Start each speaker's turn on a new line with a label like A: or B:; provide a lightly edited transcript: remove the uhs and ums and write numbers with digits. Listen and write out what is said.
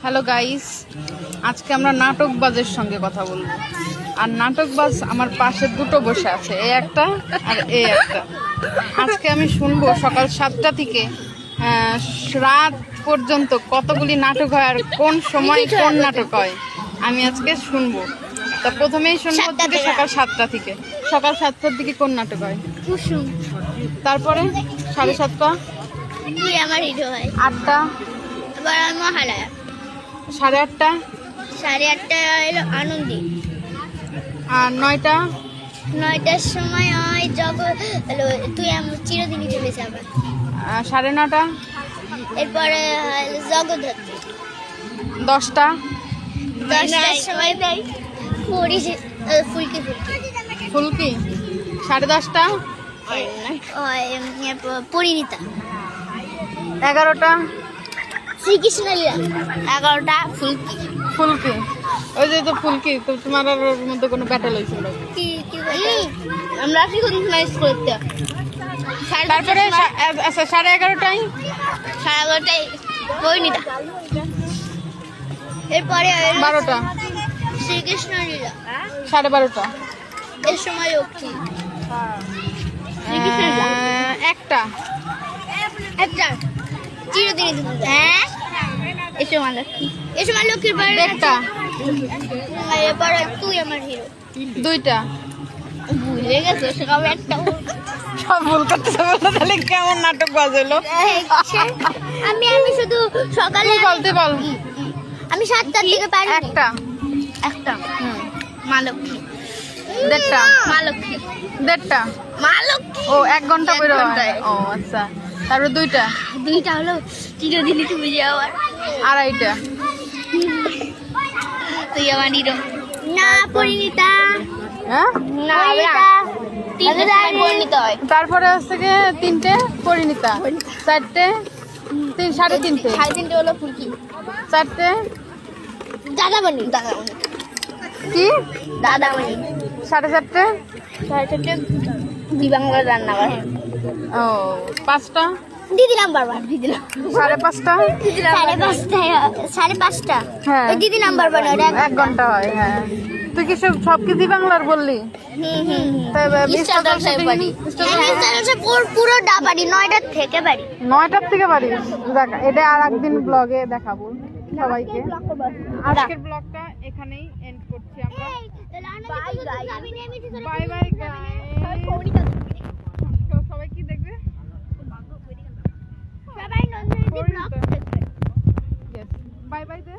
A: Hello guys, আজকে আমরা নাটকবাজের সঙ্গে কথা বলবো। আর নাটকবাজ আমার পাশে দুটো বসে আছে, এই একটা আর এই একটা। আজকে আমি শুনবো সকাল 7টা থেকে রাত পর্যন্ত কতগুলি নাটক হয় আর কোন সময় কোন নাটক হয় আমি আজকে শুনবো। তা প্রথমেই শুনবো থেকে সকাল 7টা থেকে। সকাল 7টার দিকে কোন নাটক হয়?
B: কুসুম।
A: তারপরে 7:30,
B: তুই আমার হিরো হয়।
A: 8টা,
B: এবার আমার মহালয়া।
A: 8:30,
B: 8:30 হলো আনন্দী।
A: আর 9টা,
B: 9টার সময় হয় জগৎ হলো তুই আমার চিরদিনই চলে যাবে।
A: 9:30,
B: এরপরে হলো জগদ্ধাত্রী।
A: 10টা,
B: 10টার সময় ফুলকি ফুলকি
A: ফুলকি। 10:30,
B: পরিণীতা।
A: 11টা,
B: শ্রীকৃষ্ণ লীলা। 11টা ফুলকি।
A: ফুলকি। ওই যে তো ফুলকি, তো তোমার আর ওর মধ্যে কোনো ব্যাটেল হয়েছিল?
B: আমরা কি কোন নাইস করতে।
A: তারপরে আচ্ছা 11:30টায়,
B: 11:30 পরিণীতা। এরপরে
A: 12টা,
B: শ্রীকৃষ্ণ লীলা।
A: 12:30,
B: এর সময় লক্ষ্মী।
A: 1টা,
B: একটা চিরদিনই হ্যাঁ এসো মা লক্ষ্মী। এসো মা লক্ষ্মীর পরে
A: 1টা,
B: এরপরে তুই আমার হিরো।
A: 2টা।
B: ভুলে গেছো সকাল একটা।
A: সব ভুল করতেছে বলতে, তাহলে কেমন নাটক বাজলো?
B: আমি শুধু সকালে
A: বলতে বল।
B: আমি 7টার দিকে পারি।
A: 1টা,
B: একটা মা লক্ষ্মী।
A: 1:30,
B: মা লক্ষ্মী।
A: 1:30,
B: মা লক্ষ্মী।
A: ও 1 ঘন্টা
B: এক
A: বেরো।
B: ঘন্টায়।
A: ও আচ্ছা। তারপর 2টা,
B: 2টা হলো চিরদিনই তুমি যাওয়ার।
A: 2:30,
B: তুই আমার হিরো। না পরিণীতা।
A: হ্যাঁ।
B: না পরিণীতা পরিণীতা হয়।
A: তারপরে হচ্ছে গিয়ে 3টে পরিণীতা, 4টে, 3:30,
B: 3:30 হলো ফুলকি।
A: 4টে
B: দাদামণি।
A: কি,
B: দাদামণি।
A: 4:30,
B: 4:30 দি বাংলার রান্নাঘর।
A: ও 5টা,
B: দিদি নাম্বার 1 দিদি
A: 5:30,
B: 5:30
A: হ্যাঁ।
B: ওই দিদি নাম্বার 1 ওটা
A: 1 ঘন্টা হয়। হ্যাঁ, তুই কি সব কি জি বাংলার বললি? তাই
B: পুরো ডাবাড়ি 9টার থেকে বাড়ি।
A: 9টার থেকে পারিস? দেখ, এটা আর একদিন ব্লগে দেখাবো সবাইকে। আজকের ব্লগটা এখানেই এন্ড করছি আমরা। Bye bye guys. সবাই কি দেখবে?
B: সবাই নন্দনী ব্লগ দেখবে।
A: বাই বাই দে।